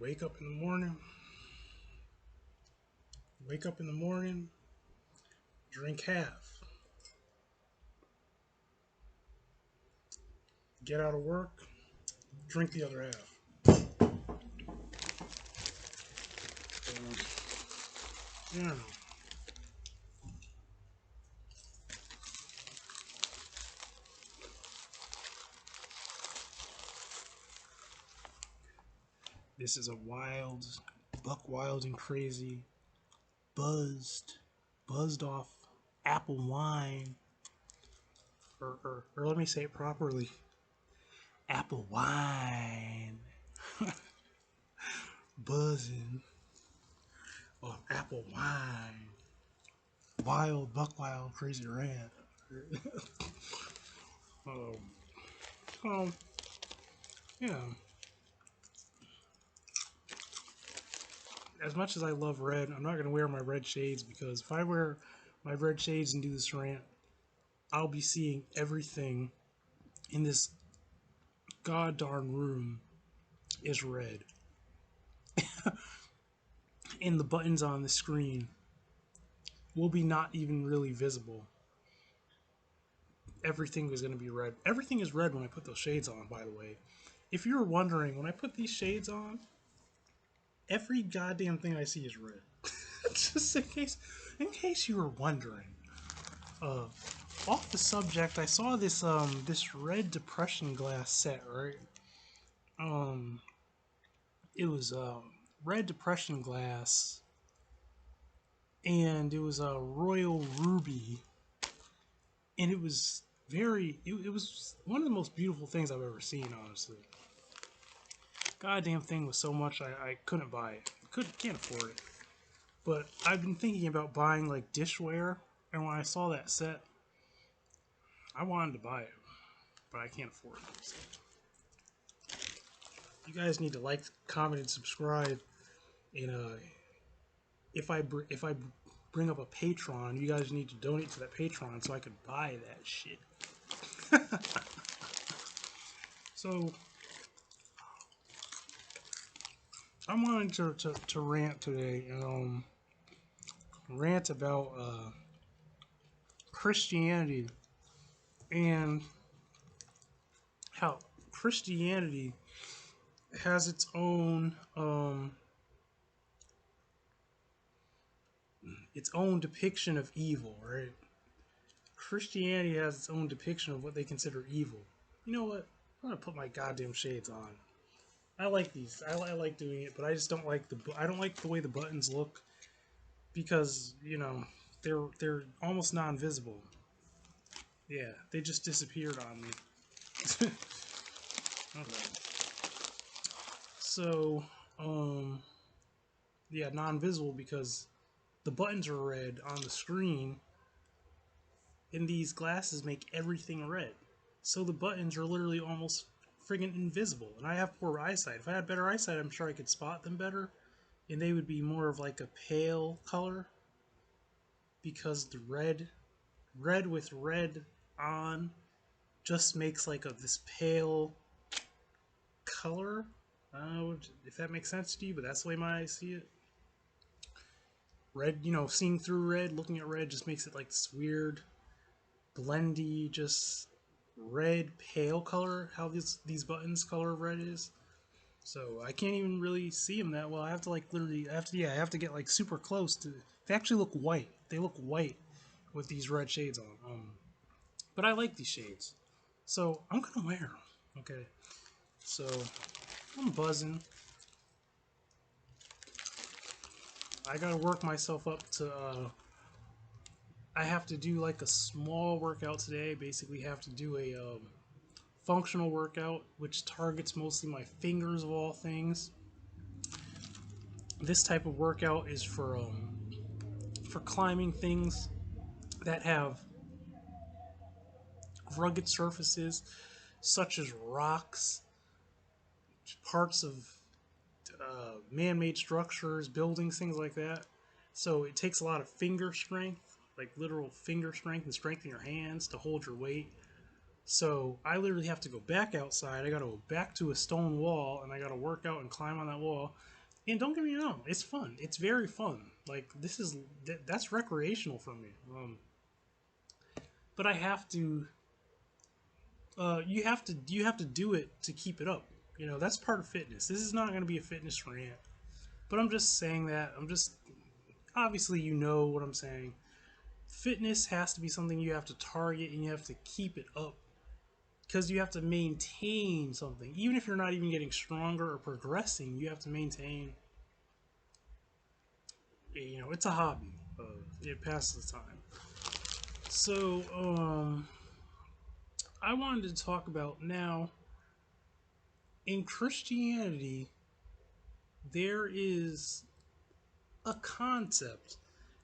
wake up in the morning, wake up in the morning, drink half, get out of work, drink the other half. Yeah. This is a wild, buck wild and crazy, buzzed off apple wine, or let me say it properly, apple wine, buzzing off apple wine, wild, buck wild, crazy rant. um, um, yeah. As much as I love red, I'm not going to wear my red shades because if I wear my red shades and do this rant, I'll be seeing everything in this god darn room is red. And the buttons on the screen will be not even really visible. Everything is going to be red. Everything is red when I put those shades on, by the way. If you're wondering, when I put these shades on, every goddamn thing I see is red. Just in case you were wondering. Uh, Off the subject, I saw this red depression glass set, right? Um, it was red depression glass, and it was a royal ruby, and it was it was one of the most beautiful things I've ever seen, honestly. Goddamn thing was so much I couldn't buy it. Can't afford it. But I've been thinking about buying like dishware, and when I saw that set, I wanted to buy it, but I can't afford it. So you guys need to like, comment, and subscribe. And if I bring up a Patreon, you guys need to donate to that Patreon so I could buy that shit. So I wanted to rant today, rant about Christianity and how Christianity has its own depiction of evil, right? Christianity has its own depiction of what they consider evil. You know what? I'm gonna put my goddamn shades on. I like these. I like doing it, but I just don't like I don't like the way the buttons look because they're almost non-visible. Yeah, they just disappeared on me. Okay. So, yeah, non-visible because the buttons are red on the screen, and these glasses make everything red. So the buttons are literally almost friggin' invisible. And I have poor eyesight. If I had better eyesight, I'm sure I could spot them better, and they would be more of like a pale color because the red with red on just makes like this pale color. I don't know if that makes sense to you, but that's the way my eyes see it. Red, seeing through red, looking at red just makes it like this weird, blendy, just red pale color. How these buttons color of red is. So I can't even really see them that well. I have to like literally, I have to get like super close to. They actually look white. They look white with these red shades on. But I like these shades, so I'm gonna wear them. Okay, so I'm buzzing. I gotta work myself up to. I have to do like a small workout today. Basically, have to do a functional workout, which targets mostly my fingers of all things. This type of workout is for climbing things that have rugged surfaces, such as rocks, parts of man-made structures, buildings, things like that. So it takes a lot of finger strength, like literal finger strength and strength in your hands to hold your weight. So I literally have to go back outside. I got to go back to a stone wall, and I got to work out and climb on that wall. And don't get me wrong, it's fun. It's very fun. Like this is that's recreational for me. But I have to. You have to do it to keep it up. You know that's part of fitness. This is not going to be a fitness rant, but I'm just saying that. I'm just obviously you know what I'm saying. Fitness has to be something you have to target and you have to keep it up because you have to maintain something. Even if you're not even getting stronger or progressing, you have to maintain. You know, it's a hobby. It passes the time. So, I wanted to talk about now in Christianity, there is a concept.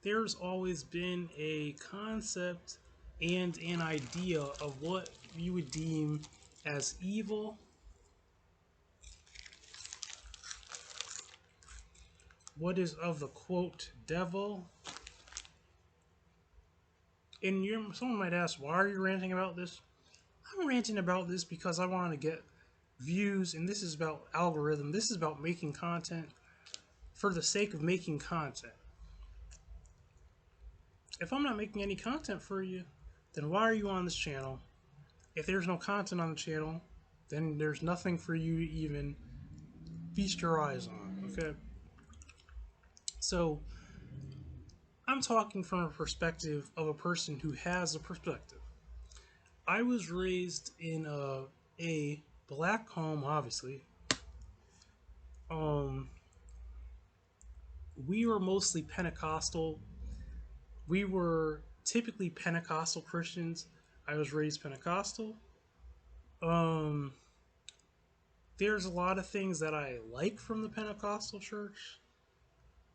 There's always been a concept and an idea of what you would deem as evil, what is of the quote devil. And someone might ask, why are you ranting about this? I'm ranting about this because I want to get views, and this is about algorithm. This is about making content for the sake of making content. If I'm not making any content for you, then why are you on this channel? If there's no content on the channel, then there's nothing for you to even feast your eyes on, okay? So, I'm talking from a perspective of a person who has a perspective. I was raised in a black home, obviously. Um, we were mostly Pentecostal. We were typically Pentecostal Christians. I was raised Pentecostal. Um, there's a lot of things that I like from the Pentecostal church.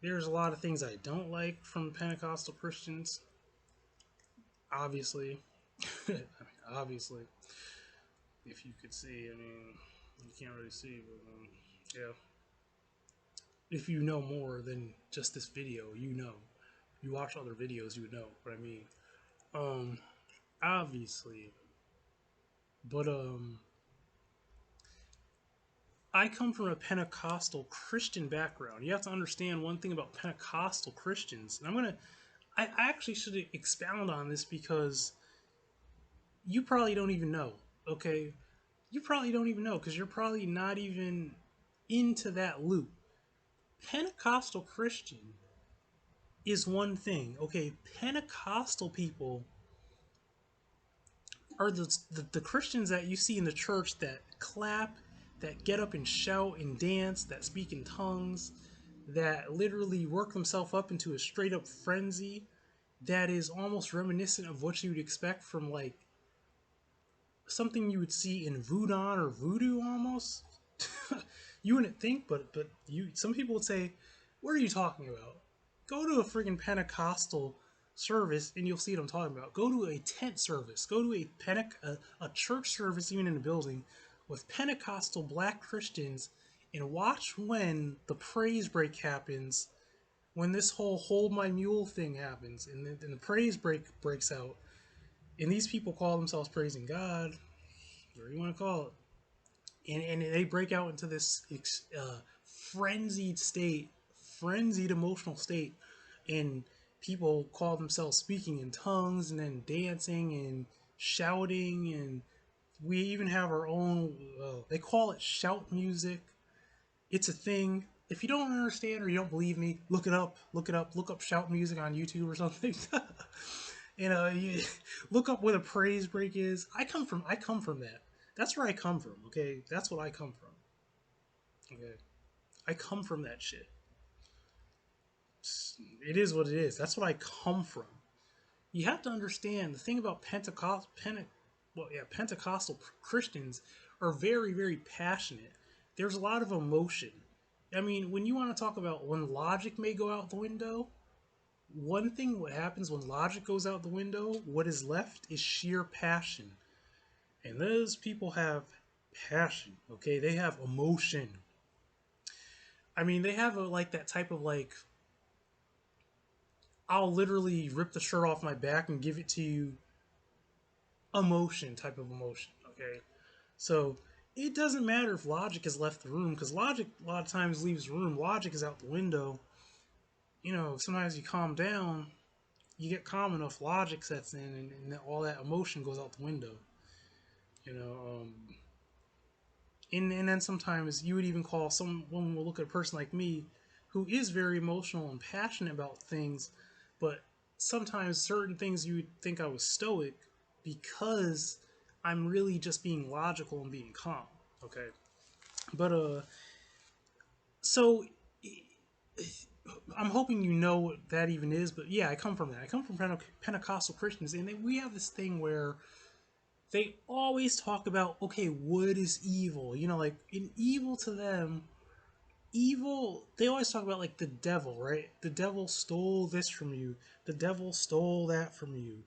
There's a lot of things I don't like from Pentecostal Christians. Obviously, I mean, obviously, if you could see, I mean, you can't really see, but yeah. If you know more than just this video, you know. You watch other videos, you would know what I mean. Um, obviously, but I come from a Pentecostal Christian background. You have to understand one thing about Pentecostal Christians, and I actually should expound on this because you probably don't even know. Okay, you probably don't even know because you're probably not even into that loop. Pentecostal Christian is one thing. Okay, Pentecostal people are the Christians that you see in the church that clap, that get up and shout and dance, that speak in tongues, that literally work themselves up into a straight up frenzy that is almost reminiscent of what you would expect from like something you would see in voodoo or voodoo almost. You wouldn't think, but you some people would say, "What are you talking about? Go to a freaking Pentecostal service and you'll see what I'm talking about. Go to a tent service. Go to a church service, even in a building, with Pentecostal Black Christians, and watch when the praise break happens. When this whole hold my mule thing happens, and the praise break breaks out, and these people call themselves praising God, whatever you want to call it, and they break out into this frenzied state, frenzied emotional state, and people call themselves speaking in tongues and then dancing and shouting, and we even have our own. They call it shout music. It's a thing. If you don't understand or you don't believe me, look it up. Look it up. Look up shout music on YouTube or something. You look up where the praise break is. I come from that. That's where I come from. Okay, that's what I come from. Okay, I come from that shit. It is what it is. That's what I come from. You have to understand the thing about Pentecostal Christians are very, very passionate. There's a lot of emotion. I mean, when you want to talk about when logic may go out the window, one thing what happens when logic goes out the window, what is left is sheer passion. And those people have passion, okay? They have emotion. I mean, they have like that type of like I'll literally rip the shirt off my back and give it to you emotion type of emotion, okay? So it doesn't matter if logic has left the room, because logic a lot of times leaves the room. Logic is out the window. Sometimes you calm down, you get calm enough, logic sets in, and all that emotion goes out the window. You know, and then sometimes you would even call someone will look at a person like me, who is very emotional and passionate about things, but sometimes certain things you would think I was stoic because I'm really just being logical and being calm. Okay, but so I'm hoping you know what that even is. But yeah, I come from that. I come from Pentecostal Christians, and we have this thing where they always talk about, okay, what is evil? Like in evil to them, evil, they always talk about like the devil, right? The devil stole this from you, the devil stole that from you,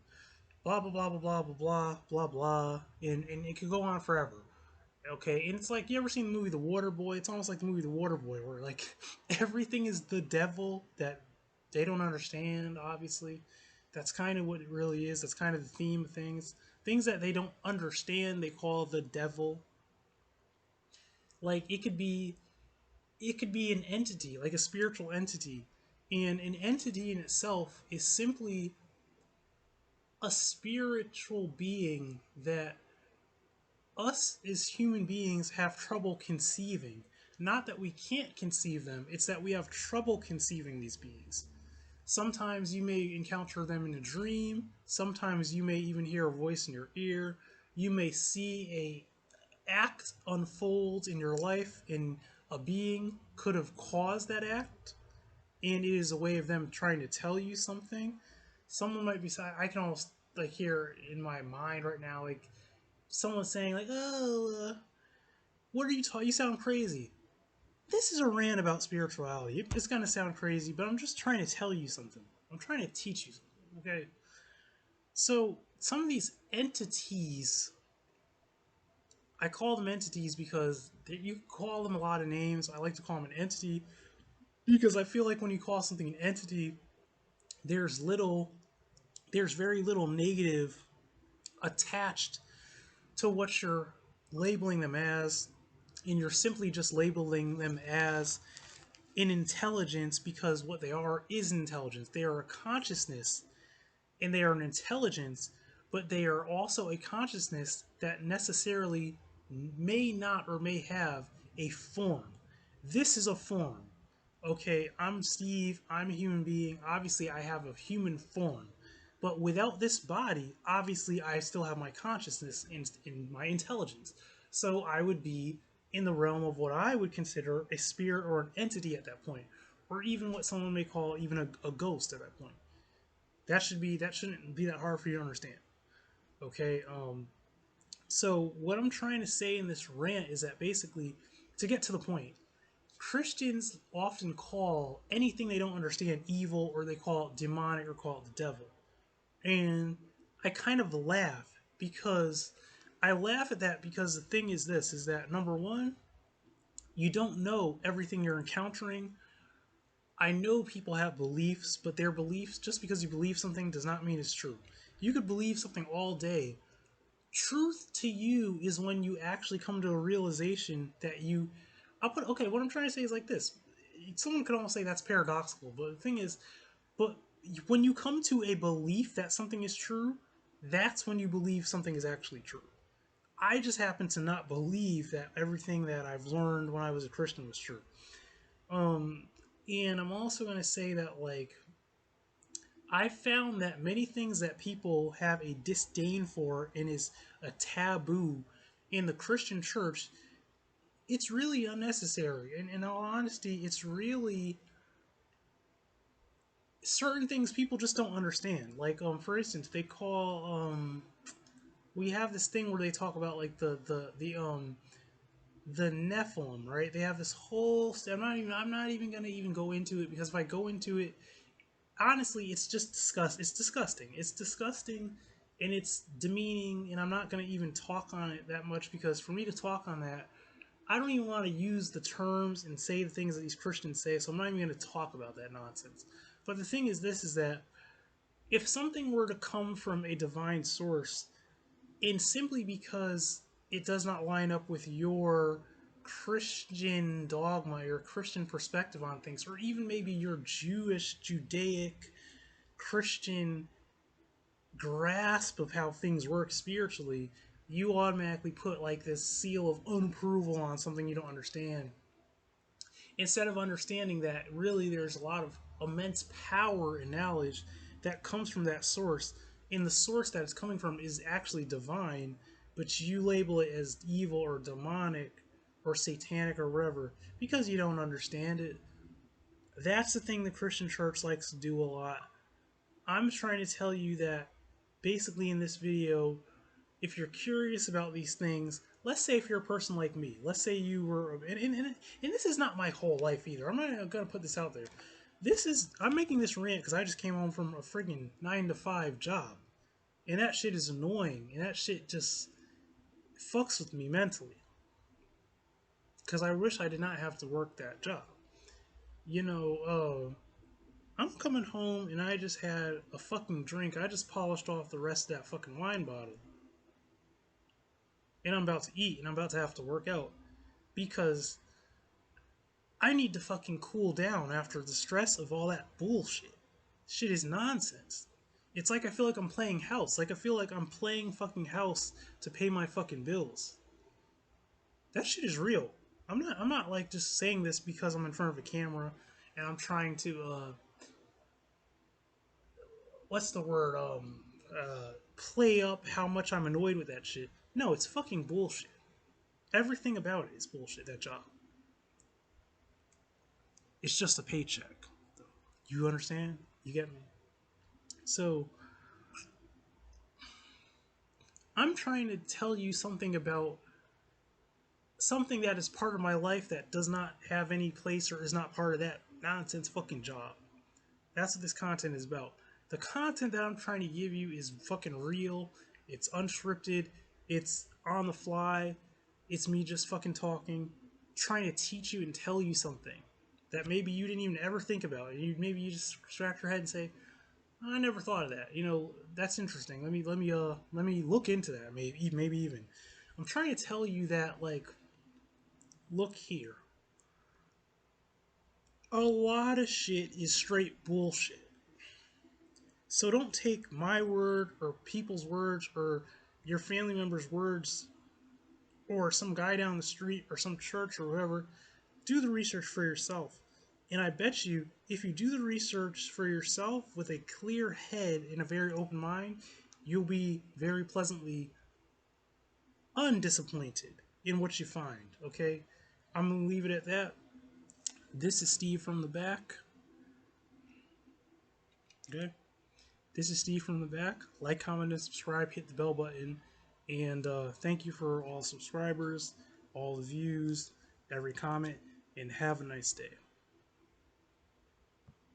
blah blah blah blah blah blah blah blah blah, and it could go on forever. Okay, and it's like, you ever seen the movie The Water Boy? It's almost like the movie The Water Boy, where like everything is the devil that they don't understand. Obviously, that's kind of what it really is. That's kind of the theme of things. Things that they don't understand, they call the devil. Like it could be an entity, like a spiritual entity, and an entity in itself is simply a spiritual being that us as human beings have trouble conceiving. Not that we can't conceive them, it's that we have trouble conceiving these beings. Sometimes you may encounter them in a dream, sometimes you may even hear a voice in your ear, you may see a act unfold in your life, and a being could have caused that act, and it is a way of them trying to tell you something. Someone might be, I can almost like hear in my mind right now, like someone saying like, "Oh, what are you talking? You sound crazy." This is a rant about spirituality. It's gonna sound crazy, but I'm just trying to tell you something. I'm trying to teach you something. Okay. So some of these entities, I call them entities because you call them a lot of names. I like to call them an entity because I feel like when you call something an entity, there's little, there's very little negative attached to what you're labeling them as, and you're simply just labeling them as an intelligence because what they are is intelligence. They are a consciousness and they are an intelligence, but they are also a consciousness that necessarily may not or may have a form. This is a form. Okay, I'm Steve, I'm a human being. Obviously, I have a human form. But without this body, obviously, I still have my consciousness and my intelligence. So I would be in the realm of what I would consider a spirit or an entity at that point, or even what someone may call even a ghost at that point. That shouldn't be that hard for you to understand. Okay. So what I'm trying to say in this rant is that basically, to get to the point, Christians often call anything they don't understand evil, or they call it demonic, or call it the devil. And I kind of laugh because I laugh at that because the thing is this, is that number one, you don't know everything you're encountering. I know people have beliefs, but their beliefs, just because you believe something does not mean it's true. You could believe something all day. Truth to you is when you actually come to a realization that okay, what I'm trying to say is like this. Someone could almost say that's paradoxical, but the thing is, but when you come to a belief that something is true, that's when you believe something is actually true. I just happen to not believe that everything that I've learned when I was a Christian was true. Um, and I'm also going to say that, like, I found that many things that people have a disdain for and is a taboo in the Christian church, it's really unnecessary. And in all honesty, it's really certain things people just don't understand. Like, for instance, they call we have this thing where they talk about like the Nephilim, right? They have this whole. I'm not even gonna even go into it, because if I go into it, honestly, it's just It's disgusting. It's disgusting, and it's demeaning. And I'm not gonna even talk on it that much, because for me to talk on that, I don't even want to use the terms and say the things that these Christians say. So I'm not even gonna talk about that nonsense. But the thing is, this is that if something were to come from a divine source, and simply because it does not line up with your Christian dogma, your Christian perspective on things, or even maybe your Jewish, Judaic, Christian grasp of how things work spiritually, you automatically put like this seal of unapproval on something you don't understand. Instead of understanding that really there's a lot of immense power and knowledge that comes from that source, and the source that it's coming from is actually divine, but you label it as evil or demonic or satanic or whatever because you don't understand it. That's the thing the Christian church likes to do a lot. I'm trying to tell you that basically in this video, if you're curious about these things, let's say if you're a person like me, let's say you were, and this is not my whole life either. I'm not gonna put this out there. I'm making this rant because I just came home from a friggin' 9 to 5 job, and that shit is annoying, and that shit just fucks with me mentally because I wish I did not have to work that job. You know, I'm coming home and I just had a fucking drink. I just polished off the rest of that fucking wine bottle. And I'm about to eat and I'm about to have to work out because I need to fucking cool down after the stress of all that bullshit. Shit is nonsense. It's like I feel like I'm playing house. Like I feel like I'm playing fucking house to pay my fucking bills. That shit is real. I'm not like just saying this because I'm in front of a camera and I'm trying to what's the word play up how much I'm annoyed with that shit. No, it's fucking bullshit. Everything about it is bullshit, that job. It's just a paycheck. You understand? You get me? So, I'm trying to tell you something about something that is part of my life that does not have any place or is not part of that nonsense fucking job. That's what this content is about. The content that I'm trying to give you is fucking real. It's unscripted. It's on the fly. It's me just fucking talking, trying to teach you and tell you something that maybe you didn't even ever think about. Maybe you just scratch your head and say, I never thought of that. You know, that's interesting. Let me look into that. Maybe even. I'm trying to tell you that, like, look here. A lot of shit is straight bullshit. So don't take my word or people's words or your family members' words or some guy down the street or some church or whatever. Do the research for yourself. And I bet you, if you do the research for yourself with a clear head and a very open mind, you'll be very pleasantly undisappointed in what you find. Okay? I'm going to leave it at that. This is Steve from the back. Okay? This is Steve from the back. Like, comment, and subscribe. Hit the bell button. And thank you for all subscribers, all the views, every comment, and have a nice day.